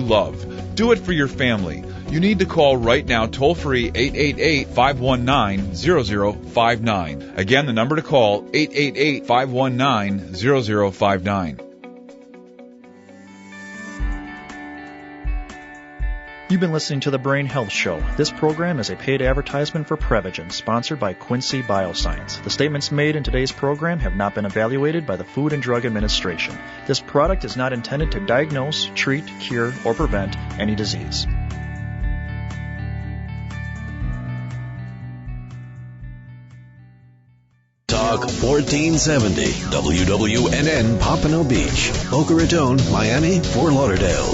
love. Do it for your family. You need to call right now, toll-free 888-519-0059. Again, the number to call, 888-519-0059. You've been listening to The Brain Health Show. This program is a paid advertisement for Prevagen, sponsored by Quincy Bioscience. The statements made in today's program have not been evaluated by the Food and Drug Administration. This product is not intended to diagnose, treat, cure, or prevent any disease. Talk 1470, WWNN Pompano Beach, Boca Raton, Miami, Fort Lauderdale.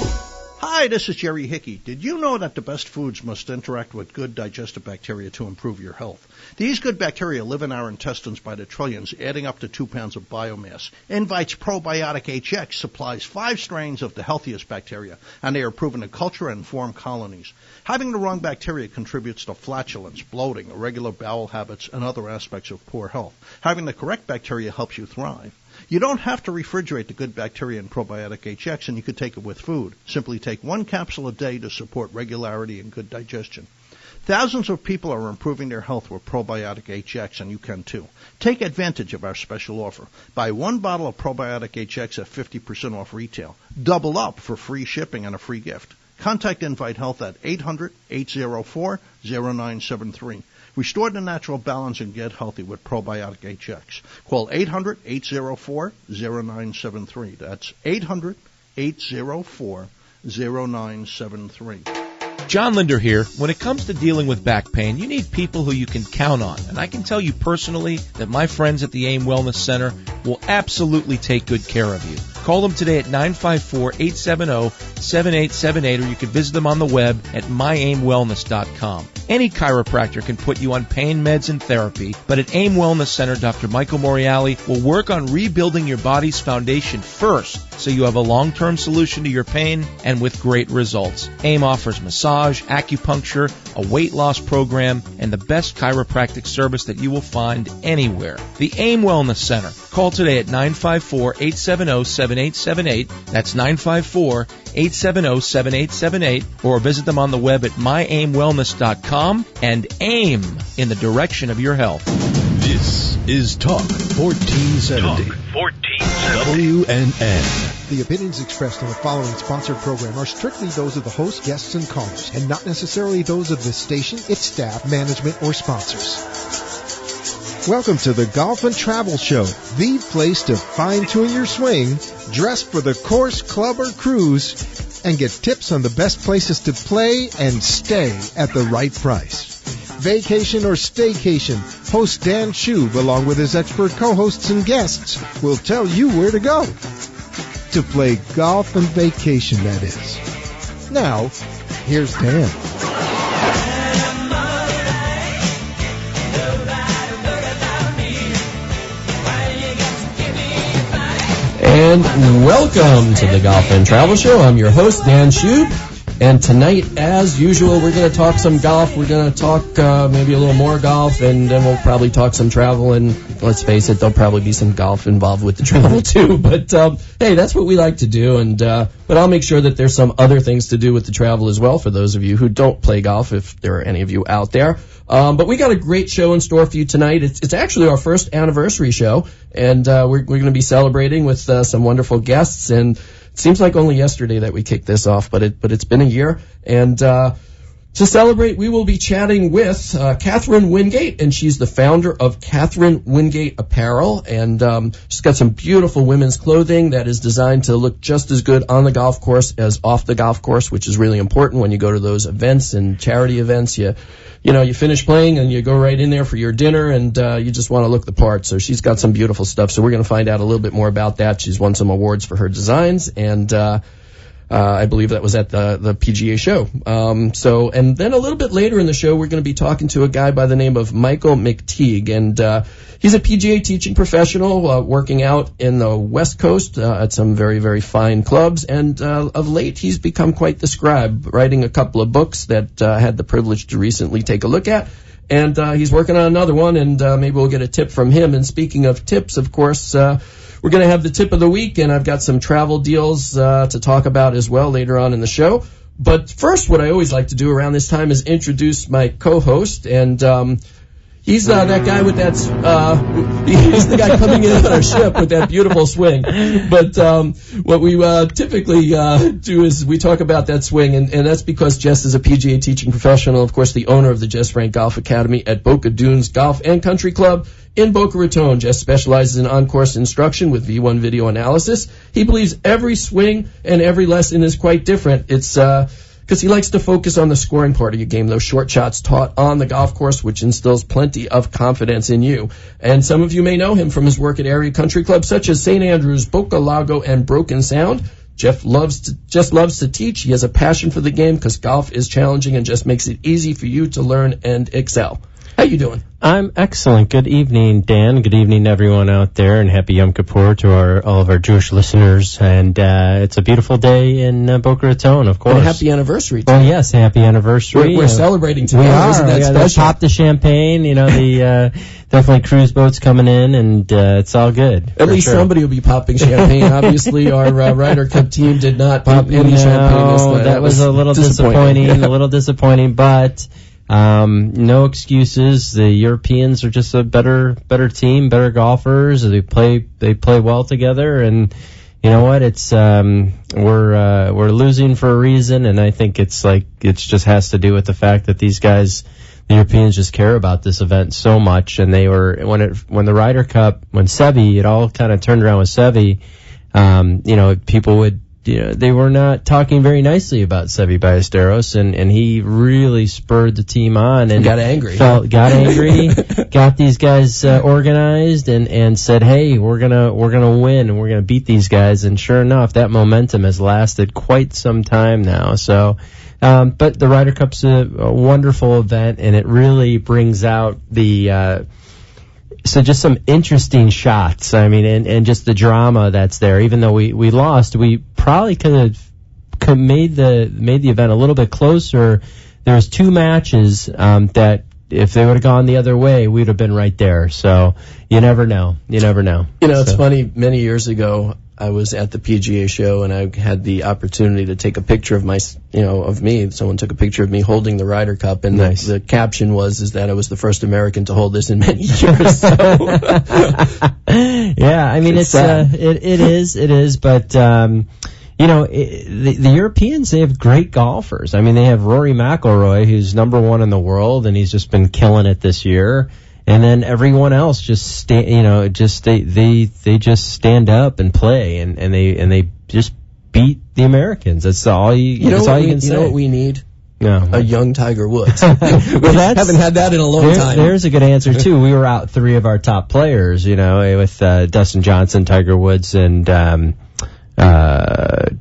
Hi, this is Jerry Hickey. Did you know that the best foods must interact with good digestive bacteria to improve your health? These good bacteria live in our intestines by the trillions, adding up to 2 pounds of biomass. Invite's Probiotic HX supplies 5 strains of the healthiest bacteria, and they are proven to culture and form colonies. Having the wrong bacteria contributes to flatulence, bloating, irregular bowel habits, and other aspects of poor health. Having the correct bacteria helps you thrive. You don't have to refrigerate the good bacteria in Probiotic HX, and you could take it with food. Simply take 1 capsule a day to support regularity and good digestion. Thousands of people are improving their health with Probiotic HX, and you can too. Take advantage of our special offer. Buy 1 bottle of Probiotic HX at 50% off retail. Double up for free shipping and a free gift. Contact Invite Health at 800-804-0973. Restore the natural balance and get healthy with Probiotic HX. Call 800-804-0973. That's 800-804-0973. John Linder here. When it comes to dealing with back pain, you need people who you can count on. And I can tell you personally that my friends at the AIM Wellness Center will absolutely take good care of you. Call them today at 954-870-7878, or you can visit them on the web at myaimwellness.com. Any chiropractor can put you on pain meds and therapy, but at AIM Wellness Center, Dr. Michael Moriali will work on rebuilding your body's foundation first so you have a long-term solution to your pain and with great results. AIM offers massage, acupuncture, a weight loss program, and the best chiropractic service that you will find anywhere. The AIM Wellness Center. Call today at 954-870-7878. That's 954-870-7878. Or visit them on the web at myaimwellness.com and aim in the direction of your health. This is Talk 1470. Talk 1470. WNN. The opinions expressed on the following sponsored program are strictly those of the host, guests, and callers, and not necessarily those of this station, its staff, management, or sponsors. Welcome to the Golf and Travel Show, the place to fine-tune your swing, dress for the course, club, or cruise, and get tips on the best places to play and stay at the right price. Vacation or staycation, host Dan Schub, along with his expert co-hosts and guests, will tell you where to go. To play golf and vacation, that is. Now, here's Dan. And welcome to the Golf and Travel Show. I'm your host, Dan Schub. And tonight, as usual, we're going to talk some golf. We're going to talk maybe a little more golf, and then we'll probably talk some travel. And let's face it, there'll probably be some golf involved with the travel too. But hey, that's what we like to do. And but I'll make sure that there's some other things to do with the travel as well for those of you who don't play golf, if there are any of you out there. But we got a great show in store for you tonight. It's actually our first anniversary show, and we're going to be celebrating with some wonderful guests. And it seems like only yesterday that we kicked this off, but it's been a year. And to celebrate, we will be chatting with Catherine Wingate, and she's the founder of Catherine Wingate Apparel. And she's got some beautiful women's clothing that is designed to look just as good on the golf course as off the golf course, which is really important when you go to those events and charity events. You know, you finish playing and you go right in there for your dinner, and you just want to look the part. So she's got some beautiful stuff. So we're going to find out a little bit more about that. She's won some awards for her designs, and I believe that was at the PGA show. And then a little bit later in the show, we're going to be talking to a guy by the name of Michael McTeague, and he's a PGA teaching professional working out in the West Coast at some very, very fine clubs. And of late, he's become quite the scribe, writing a couple of books that I had the privilege to recently take a look at. And he's working on another one, and maybe we'll get a tip from him. And speaking of tips, of course, we're We're going to have the tip of the week, and I've got some travel deals to talk about as well later on in the show. But first, what I always like to do around this time is introduce my co-host, and he's that guy with that. He's the guy coming in on our ship with that beautiful swing. But what we typically do is we talk about that swing, and that's because Jess is a PGA teaching professional, of course, the owner of the Jess Frank Golf Academy at Boca Dunes Golf and Country Club in Boca Raton. Jess specializes in on-course instruction with V1 video analysis. He believes every swing and every lesson is quite different. It's because he likes to focus on the scoring part of your game, those short shots taught on the golf course, which instills plenty of confidence in you. And some of you may know him from his work at area country clubs such as St. Andrews, Boca Lago, and Broken Sound. Jess loves to teach. He has a passion for the game because golf is challenging and just makes it easy for you to learn and excel. How you doing? I'm excellent. Good evening, Dan. Good evening, everyone out there, and happy Yom Kippur to all of our Jewish listeners. And it's a beautiful day in Boca Raton, of course. And a happy anniversary. Well, yes, happy anniversary. We're celebrating today. We are. Isn't that special? Pop the champagne. The definitely cruise boats coming in, and it's all good. At least somebody will be popping champagne. Obviously, our Ryder Cup team did not pop any champagne this night. That was a little disappointing, but no excuses. The Europeans are just a better team, better golfers. They play well together, and you know what? It's we're losing for a reason, and I think it just has to do with the fact that these guys, the Europeans, just care about this event so much. And they were when the Ryder Cup, when Seve, it all kind of turned around with Seve. People would. They were not talking very nicely about Seve Ballesteros, and he really spurred the team on and got angry, got these guys organized, and said, "Hey, we're gonna win, and we're gonna beat these guys." And sure enough, that momentum has lasted quite some time now. So, but the Ryder Cup's a wonderful event, and it really brings out the. So just some interesting shots. I mean, and just the drama that's there. Even though we lost, we probably could have made the event a little bit closer. There was 2 matches that if they would have gone the other way, we'd have been right there. So you never know. It's funny. Many years ago, I was at the PGA show, and I had the opportunity to take a picture of me. Someone took a picture of me holding the Ryder Cup, and nice. the caption was that I was the first American to hold this in many years. So. Yeah, I mean, it is, but the Europeans, they have great golfers. I mean, they have Rory McIlroy, who's #1 in the world, and he's just been killing it this year. And then everyone else just they just stand up and play, and they just beat the Americans. That's all you can say. You know what we need? No. A young Tiger Woods. Well, haven't had that in a long time. There's a good answer too. We were out 3 of our top players, with Dustin Johnson, Tiger Woods, and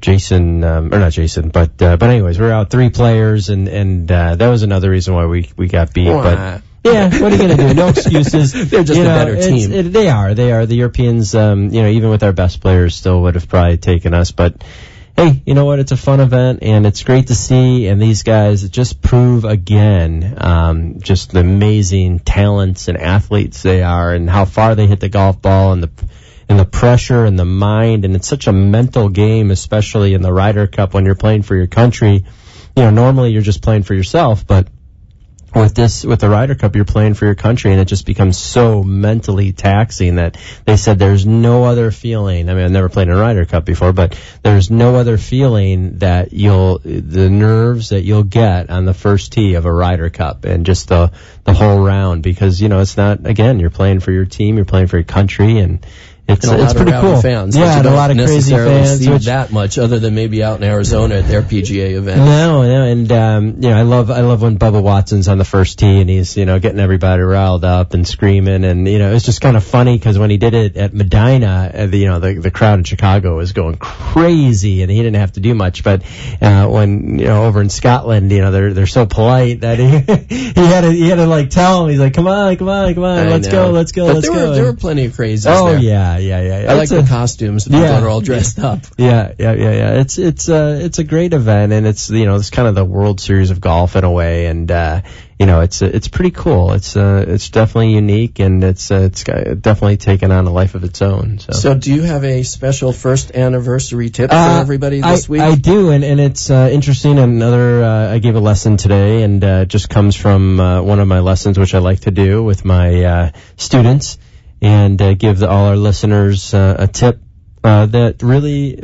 Jason, or not Jason, but anyways, we're out 3 players, and that was another reason why we got beat. But yeah, what are you going to do? No excuses. They're just a better team. They are. The Europeans, even with our best players, still would have probably taken us. But hey, you know what? It's a fun event, and it's great to see. And these guys just prove again, just the amazing talents and athletes they are, and how far they hit the golf ball, and the pressure and the mind. And it's such a mental game, especially in the Ryder Cup when you're playing for your country. Normally you're just playing for yourself, but with the Ryder Cup, you're playing for your country, and it just becomes so mentally taxing that they said there's no other feeling. I mean, I've never played in a Ryder Cup before, but there's no other feeling that the nerves that you'll get on the first tee of a Ryder Cup, and just the whole round, because, it's not, again, you're playing for your team, you're playing for your country, and it's pretty cool. Fans, yeah, and a lot of crazy fans. See that much, other than maybe out in Arizona at their PGA event. No, and I love when Bubba Watson's on the first tee, and he's getting everybody riled up and screaming, and it's just kind of funny because when he did it at Medina, the crowd in Chicago was going crazy, and he didn't have to do much. But when over in Scotland, they're so polite that he had to like tell him, he's like, come on, let's go. But there were plenty of crazies. Oh there. Yeah. I like the costumes. The people that are all dressed up. Yeah. It's a great event, and it's it's kind of the World Series of golf in a way, and it's pretty cool. It's definitely unique, and it's definitely taken on a life of its own. So do you have a special first anniversary tip for everybody this week? I do, and it's interesting. Another I gave a lesson today, and it just comes from one of my lessons, which I like to do with my students, and give all our listeners a tip that really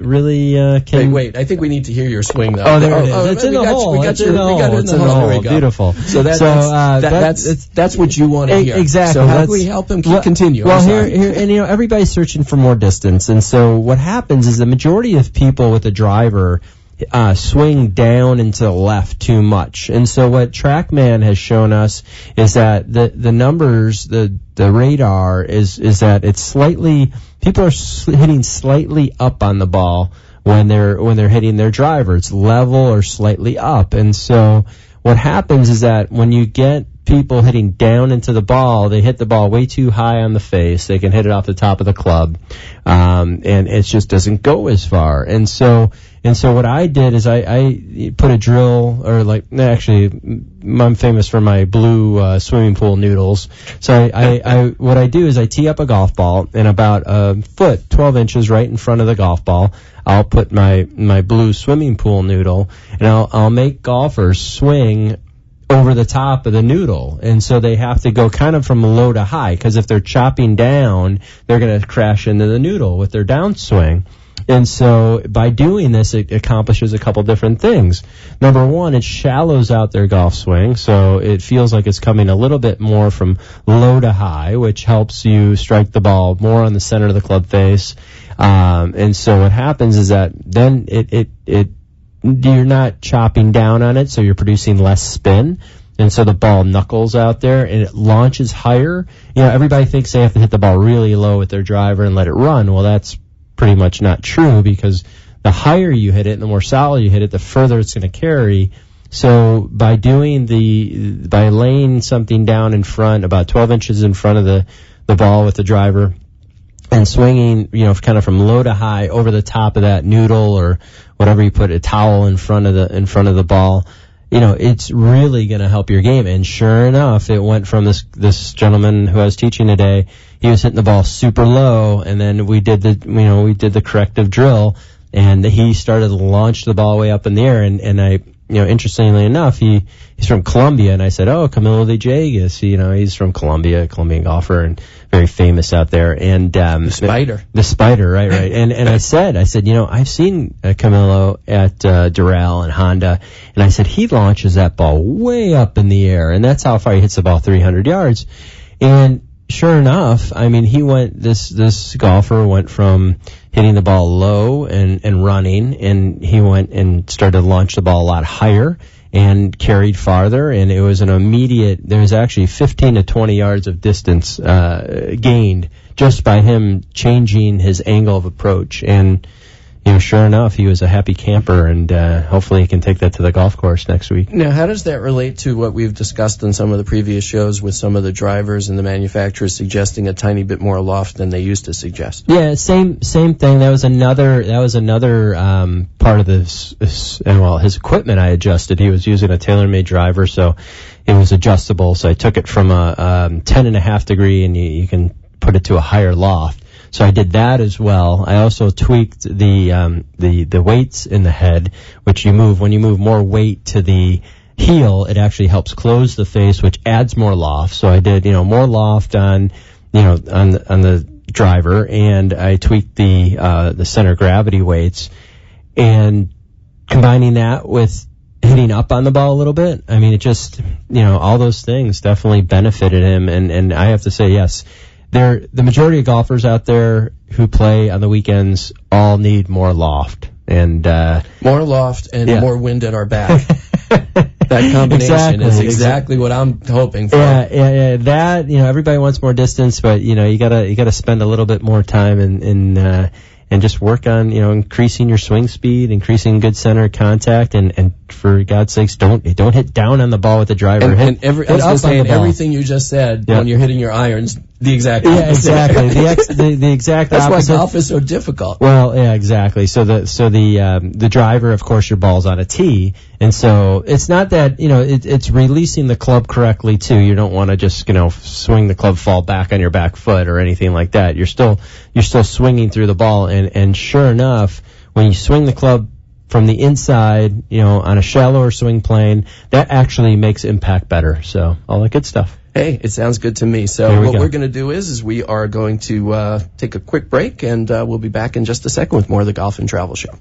can... Wait, I think we need to hear your swing, though. Oh, there it is. It's in the hole. We got it in the hole. There we go. Beautiful. So that's what you want to hear. Exactly. So how can we help them continue? Well, here, and everybody's searching for more distance, and so what happens is the majority of people with a driver swing down and to the left too much. And so what TrackMan has shown us is that the numbers, the radar is that it's slightly, people are hitting slightly up on the ball when they're hitting their driver. It's level or slightly up. And so what happens is that when you get people hitting down into the ball, they hit the ball way too high on the face. They can hit it off the top of the club, and it just doesn't go as far. And so what I did is I put a drill, or I'm famous for my blue swimming pool noodles. So what I do is I tee up a golf ball, and about a foot, 12 inches right in front of the golf ball, I'll put my blue swimming pool noodle, and I'll make golfers swing over the top of the noodle. And so they have to go kind of from low to high, because if they're chopping down, they're going to crash into the noodle with their downswing. And so by doing this, it accomplishes a couple different things. Number one, it shallows out their golf swing, so it feels like it's coming a little bit more from low to high, which helps you strike the ball more on the center of the club face. And so what happens is that then you're not chopping down on it, so you're producing less spin. And so the ball knuckles out there, and it launches higher. Everybody thinks they have to hit the ball really low with their driver and let it run. Well, that's pretty much not true, because the higher you hit it and the more solid you hit it, the further it's going to carry. So by laying something down in front, about 12 inches in front of the ball with the driver, and swinging, kind of from low to high over the top of that noodle or whatever you put, a towel in front of the ball, it's really going to help your game. And sure enough, it went from this gentleman who I was teaching today. He was hitting the ball super low, and then we did the corrective drill, and he started to launch the ball way up in the air. And I, interestingly enough, he's from Colombia, and I said, "Oh, Camilo Villegas, he's from Colombia, Colombian golfer, and very famous out there." And the Spider, right. And I said, I've seen Camilo at Doral and Honda, and I said he launches that ball way up in the air, and that's how far he hits the ball, 300 yards. And sure enough, this golfer went from hitting the ball low and running, and he went and started to launch the ball a lot higher and carried farther, and it was there was actually 15 to 20 yards of distance gained just by him changing his angle of approach. And sure enough, he was a happy camper, and hopefully he can take that to the golf course next week. Now, how does that relate to what we've discussed in some of the previous shows with some of the drivers and the manufacturers suggesting a tiny bit more loft than they used to suggest? Yeah, same thing. That was another part of this. And his equipment I adjusted. He was using a TaylorMade driver, so it was adjustable. So I took it from a 10.5 degree, and you can put it to a higher loft. So I did that as well. I also tweaked the weights in the head, which when you move more weight to the heel, it actually helps close the face, which adds more loft. So I did, more loft on the driver, and I tweaked the center gravity weights, and combining that with hitting up on the ball a little bit. It just, all those things definitely benefited him. And I have to say, yes, the majority of golfers out there who play on the weekends all need more loft. And more loft and more wind at our back. That combination is exactly what I'm hoping for. Yeah. That, everybody wants more distance, but you gotta spend a little bit more time and just work on increasing your swing speed, increasing good center contact, and for God's sakes, don't hit down on the ball with the driver. Everything you just said, when you're hitting your irons, the exact opposite. Yeah, exactly. The exact That's opposite. why golf is so difficult. Well, yeah, exactly. So the driver, of course, your ball's on a tee, and so it's not that, it's releasing the club correctly too. You don't want to just, swing the club, fall back on your back foot or anything like that. You're still swinging through the ball, and sure enough, when you swing the club from the inside, on a shallower swing plane, that actually makes impact better. So all that good stuff. Hey, it sounds good to me. So what we're going to do is we are going to take a quick break, and we'll be back in just a second with more of the Golf and Travel Show.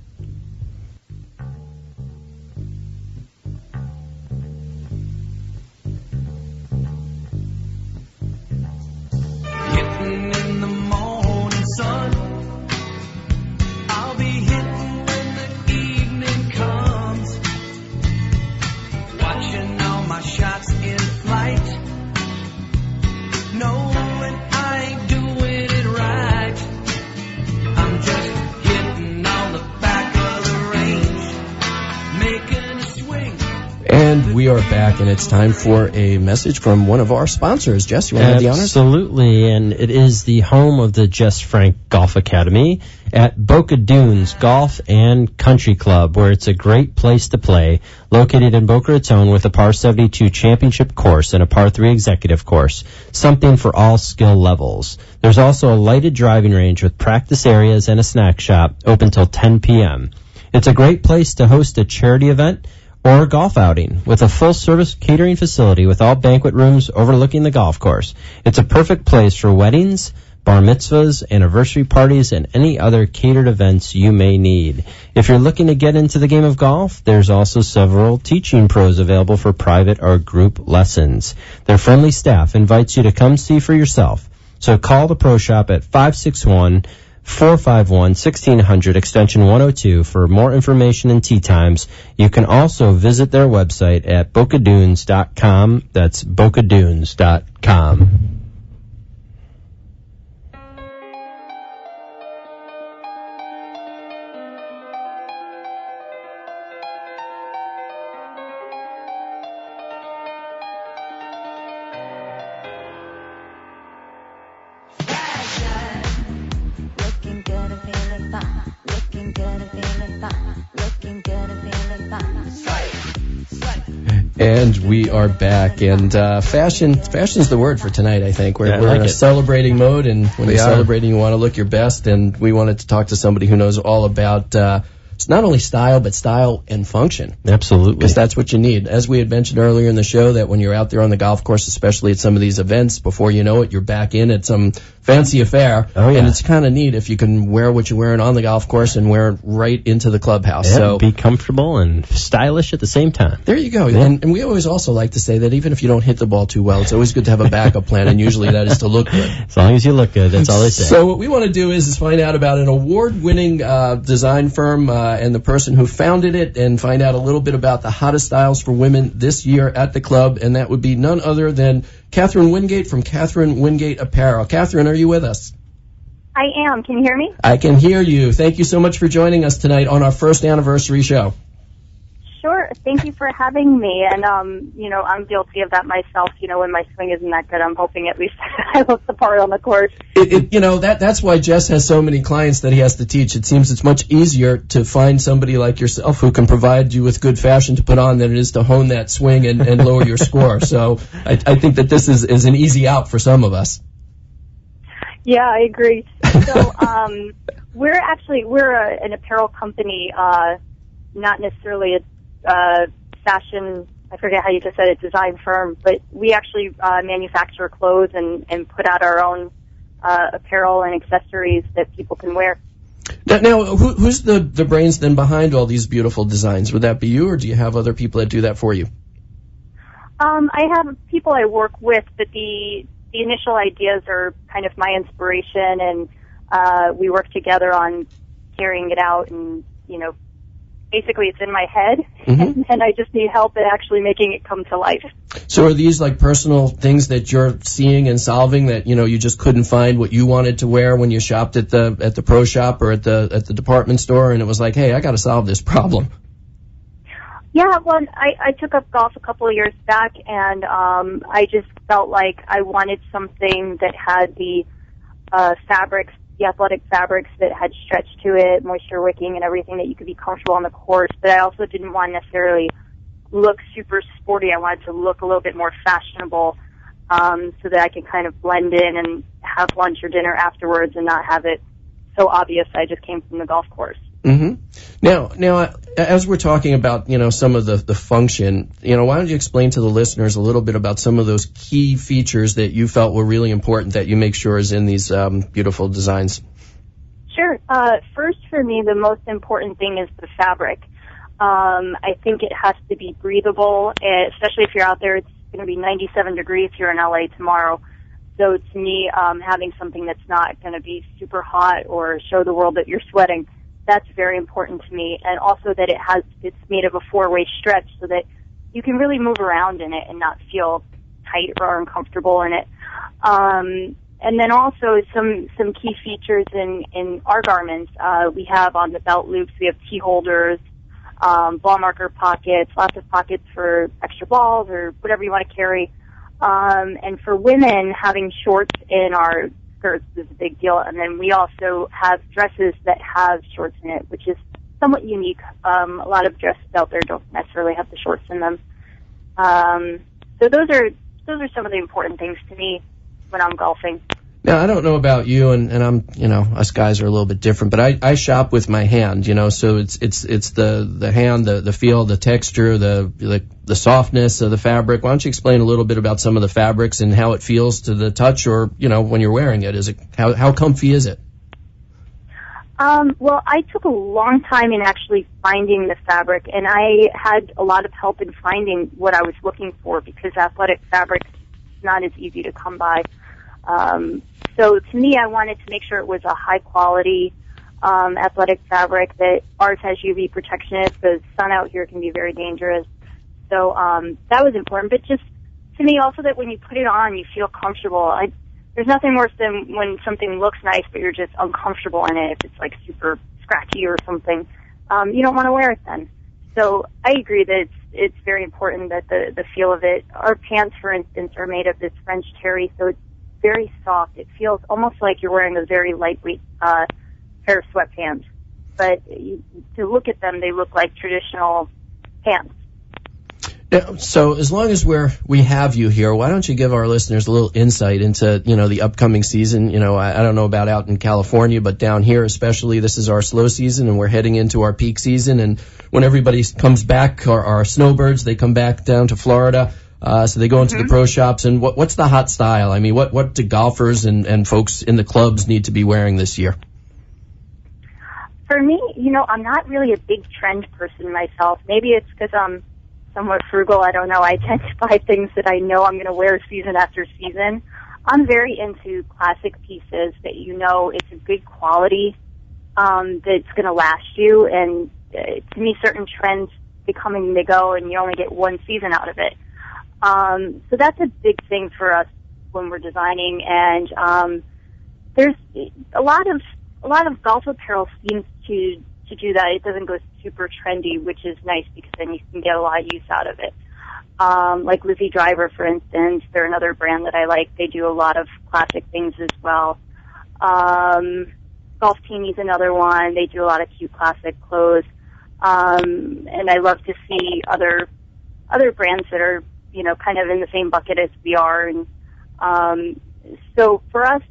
And we are back, and it's time for a message from one of our sponsors. Jess, you want to have the honors? Absolutely, and it is the home of the Jess Frank Golf Academy at Boca Dunes Golf and Country Club, where it's a great place to play, located in Boca Raton with a par 72 championship course and a par 3 executive course, something for all skill levels. There's also a lighted driving range with practice areas and a snack shop open till 10 p.m. It's a great place to host a charity event or a golf outing with a full-service catering facility with all banquet rooms overlooking the golf course. It's a perfect place for weddings, bar mitzvahs, anniversary parties, and any other catered events you may need. If you're looking to get into the game of golf, there's also several teaching pros available for private or group lessons. Their friendly staff invites you to come see for yourself. So call the Pro Shop at 561-451-1600, extension 102 for more information and tee times. You can also visit their website at bocadunes.com. That's bocadunes.com. And we are back, and fashion's the word for tonight, I think. We're in a celebrating mode, and when you're celebrating, you want to look your best, and we wanted to talk to somebody who knows all about it's not only style, but style and function. Absolutely. Because that's what you need. As we had mentioned earlier in the show, that when you're out there on the golf course, especially at some of these events, before you know it, you're back in at some fancy affair. Oh, yeah. And it's kind of neat if you can wear what you're wearing on the golf course and wear it right into the clubhouse. Yeah, so be comfortable and stylish at the same time. There you go. Yeah. And we always also like to say that even if you don't hit the ball too well, it's always good to have a backup plan, and usually that is to look good. As long as you look good, that's all they say. So what we want to do is find out about an award-winning design firm and the person who founded it, and find out a little bit about the hottest styles for women this year at the club, and that would be none other than Catherine Wingate from Catherine Wingate Apparel. Catherine, are you with us? I am. Can you hear me? I can hear you. Thank you so much for joining us tonight on our first anniversary show. Sure. Thank you for having me. And, I'm guilty of that myself. When my swing isn't that good, I'm hoping at least I look the part on the course. That's why Jess has so many clients that he has to teach. It seems it's much easier to find somebody like yourself who can provide you with good fashion to put on than it is to hone that swing and lower your score. So I think that this is an easy out for some of us. Yeah, I agree. So we're an apparel company, not necessarily a fashion, I forget how you just said it, design firm, but we actually manufacture clothes and put out our own apparel and accessories that people can wear. Now, who's the brains then behind all these beautiful designs? Would that be you, or do you have other people that do that for you? I have people I work with, but the initial ideas are kind of my inspiration, and we work together on carrying it out, and, basically it's in my head, and I just need help at actually making it come to life. So are these like personal things that you're seeing and solving that, you just couldn't find what you wanted to wear when you shopped at the pro shop or at the department store, and it was like, hey, I got to solve this problem? Yeah, well, I took up golf a couple of years back, and I just felt like I wanted something that had the fabrics, the athletic fabrics that had stretch to it, moisture wicking, and everything that you could be comfortable on the course. But I also didn't want to necessarily look super sporty. I wanted to look a little bit more fashionable, so that I could kind of blend in and have lunch or dinner afterwards and not have it so obvious I just came from the golf course. Mm-hmm. Now, as we're talking about, some of the function, why don't you explain to the listeners a little bit about some of those key features that you felt were really important that you make sure is in these beautiful designs? Sure. First, for me, the most important thing is the fabric. I think it has to be breathable, especially if you're out there. It's going to be 97 degrees here in LA tomorrow. So to me, having something that's not going to be super hot or show the world that you're sweating, that's very important to me. And also that it's made of a 4-way stretch so that you can really move around in it and not feel tight or uncomfortable in it. And then also some key features in our garments. We have on the belt loops, we have key holders, ball marker pockets, lots of pockets for extra balls or whatever you want to carry. And for women, having shorts in our skirts is a big deal. And then we also have dresses that have shorts in it, which is somewhat unique. A lot of dresses out there don't necessarily have the shorts in them. So those are some of the important things to me when I'm golfing. Now, I don't know about you, and I'm, us guys are a little bit different, but I shop with my hand, so it's the hand, the feel, the texture, the softness of the fabric. Why don't you explain a little bit about some of the fabrics and how it feels to the touch, or, when you're wearing it? Is it, how comfy is it? Well, I took a long time in actually finding the fabric, and I had a lot of help in finding what I was looking for because athletic fabric is not as easy to come by. So to me, I wanted to make sure it was a high quality, athletic fabric, that ours has UV protection in it because sun out here can be very dangerous. So, that was important. But just to me also that when you put it on, you feel comfortable. There's nothing worse than when something looks nice, but you're just uncomfortable in it. If it's like super scratchy or something, you don't want to wear it then. So I agree that it's very important that the feel of it. Our pants, for instance, are made of this French terry, so it's very soft. It feels almost like you're wearing a very lightweight pair of sweatpants. But to look at them, they look like traditional pants. Now, so as long as we have you here, why don't you give our listeners a little insight into, the upcoming season? I don't know about out in California, but down here especially, this is our slow season and we're heading into our peak season. And when everybody comes back, our snowbirds, they come back down to Florida. So they go into the pro shops, and what's the hot style? I mean, what do golfers and folks in the clubs need to be wearing this year? For me, I'm not really a big trend person myself. Maybe it's because I'm somewhat frugal. I don't know. I tend to buy things that I know I'm going to wear season after season. I'm very into classic pieces that it's a good quality, that's going to last you. And to me, certain trends, they come and they go, and you only get one season out of it. So that's a big thing for us when we're designing, and there's a lot of golf apparel seems to do that. It doesn't go super trendy, which is nice because then you can get a lot of use out of it. Like Lizzie Driver, for instance, they're another brand that I like. They do a lot of classic things as well. Golf Teamy's another one. They do a lot of cute classic clothes. And I love to see other brands that are kind of in the same bucket as we are. And so for us,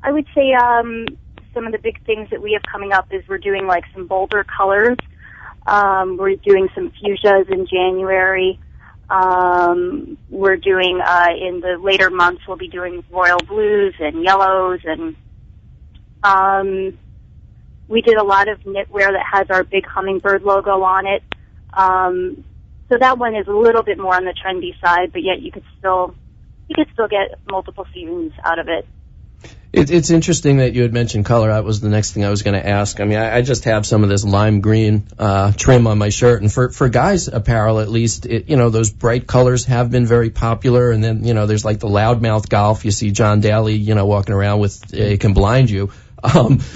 I would say some of the big things that we have coming up is we're doing like some bolder colors. We're doing some fuchsias in January. We're doing in the later months we'll be doing royal blues and yellows, and we did a lot of knitwear that has our big hummingbird logo on it. So that one is a little bit more on the trendy side, but yet you could still get multiple seasons out of it. It's interesting that you had mentioned color. That was the next thing I was going to ask. I mean, I just have some of this lime green trim on my shirt, and for guys' apparel at least, those bright colors have been very popular. And then there's like the loudmouth golf. You see John Daly, walking around with it can blind you.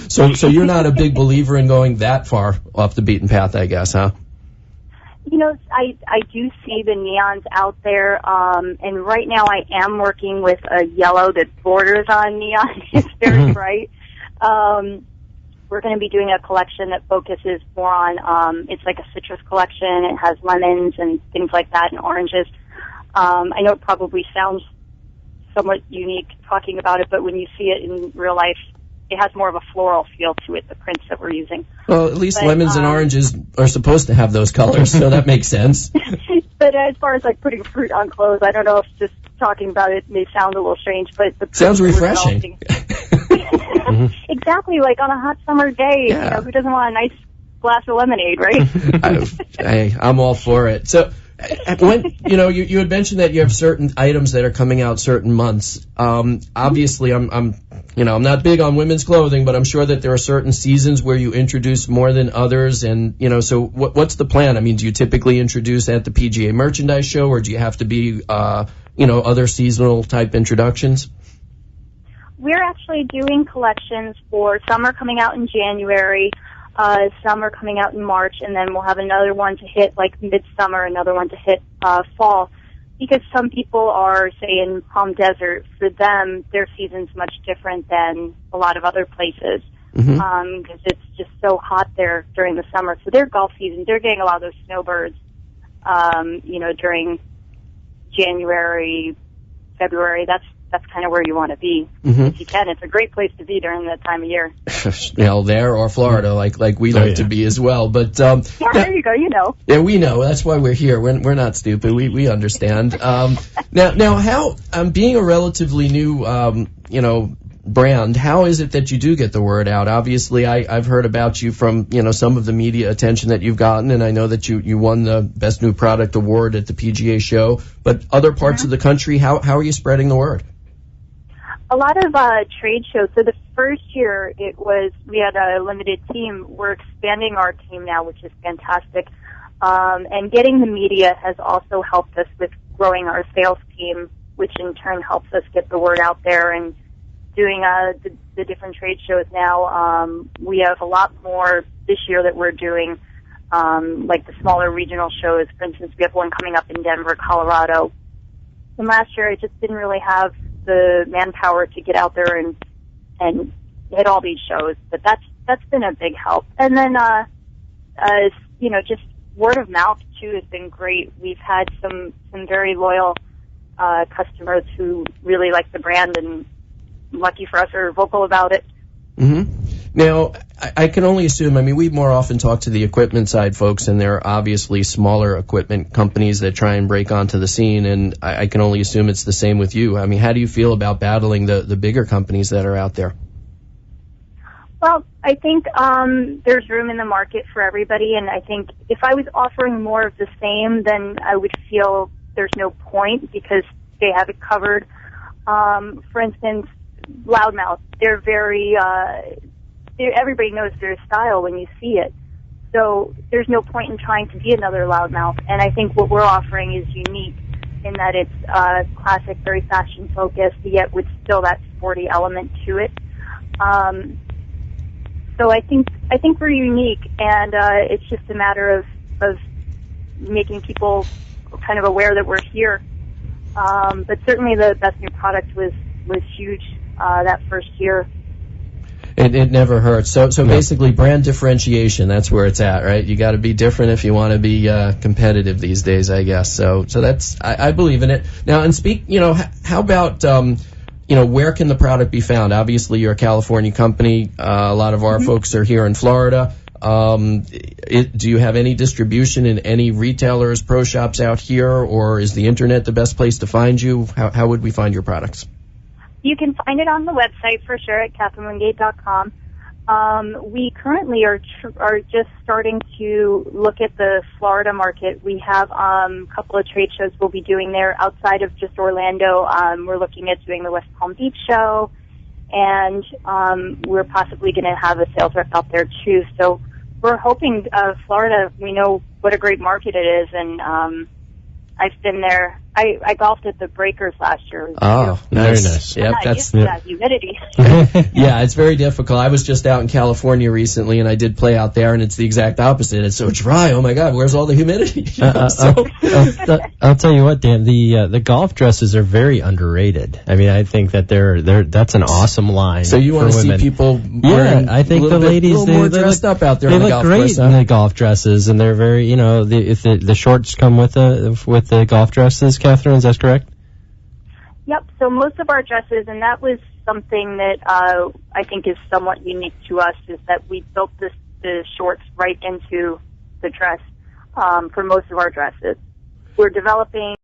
So you're not a big believer in going that far off the beaten path, I guess, huh? I do see the neons out there, and right now I am working with a yellow that borders on neon. It's very bright. We're going to be doing a collection that focuses more on, it's like a citrus collection. It has lemons and things like that and oranges. I know it probably sounds somewhat unique talking about it, but when you see it in real life, it has more of a floral feel to it, the prints that we're using. Well, at least lemons and oranges are supposed to have those colors, so that makes sense. But as far as like putting fruit on clothes, I don't know if just talking about it may sound a little strange, but the sounds refreshing. Exactly, like on a hot summer day, who doesn't want a nice glass of lemonade, right? I'm all for it. So, when you had mentioned that you have certain items that are coming out certain months. Obviously, I'm not big on women's clothing, but I'm sure that there are certain seasons where you introduce more than others. And so what's the plan? I mean, do you typically introduce at the PGA Merchandise Show, or do you have to be other seasonal type introductions? We're actually doing collections for some are coming out in January. Some are coming out in March, and then we'll have another one to hit like midsummer, another one to hit fall. Because some people are, say, in Palm Desert, for them, their season's much different than a lot of other places. Because it's just so hot there during the summer. So their golf season, they're getting a lot of those snowbirds, during January, February. That's kind of where you want to be if you can. It's a great place to be during that time of year. There or Florida, like we like to be as well. But there you go. Yeah, we know. That's why we're here. We're not stupid. We understand. Now, how being a relatively new brand, how is it that you do get the word out? Obviously, I've heard about you from some of the media attention that you've gotten, and I know that you won the Best New Product Award at the PGA show. But other parts of the country, how are you spreading the word? A lot of trade shows. So the first year we had a limited team. We're expanding our team now, which is fantastic. And getting the media has also helped us with growing our sales team, which in turn helps us get the word out there and doing the different trade shows now. We have a lot more this year that we're doing, like the smaller regional shows. For instance, we have one coming up in Denver, Colorado. And last year I just didn't really have the manpower to get out there and hit all these shows, but that's been a big help. And then just word of mouth too has been great. We've had some very loyal customers who really like the brand, and lucky for us are vocal about it. Now, I can only assume, we more often talk to the equipment side folks, and there are obviously smaller equipment companies that try and break onto the scene, and I can only assume it's the same with you. How do you feel about battling the bigger companies that are out there? Well, I think there's room in the market for everybody, and I think if I was offering more of the same, then I would feel there's no point because they have it covered. For instance, Loudmouth, they're very... everybody knows their style when you see it. So there's no point in trying to be another Loudmouth. And I think what we're offering is unique in that it's classic, very fashion-focused, yet with still that sporty element to it. So I think we're unique, and it's just a matter of making people kind of aware that we're here. But certainly the Best New Product was huge that first year. It never hurts. So basically, brand differentiation, that's where it's at, right? You got to be different if you want to be competitive these days, I guess. So that's, I believe in it. Now, and how about, where can the product be found? Obviously, you're a California company. A lot of our folks are here in Florida. Do you have any distribution in any retailers, pro shops out here, or is the internet the best place to find you? How would we find your products? You can find it on the website for sure at CatherineWingate.com. We currently are just starting to look at the Florida market. We have a couple of trade shows we'll be doing there outside of just Orlando. We're looking at doing the West Palm Beach show, and we're possibly going to have a sales rep out there too. So we're hoping Florida, we know what a great market it is, and I've been there I golfed at the Breakers last year. Oh, very nice. Yep, I'm not used to that humidity. Yeah, it's very difficult. I was just out in California recently, and I did play out there, and it's the exact opposite. It's so dry. Oh my God, where's all the humidity? I'll tell you what, Dan. The golf dresses are very underrated. I mean, I think that that's an awesome line. So you want to see people wearing I think the ladies a little more dressed up out there. They on the look golf great course, in the golf dresses, and they're very, if the shorts come with the golf dresses. Catherine, is that correct? Yep, so most of our dresses, and that was something that I think is somewhat unique to us, is that we built the shorts right into the dress for most of our dresses. We're developing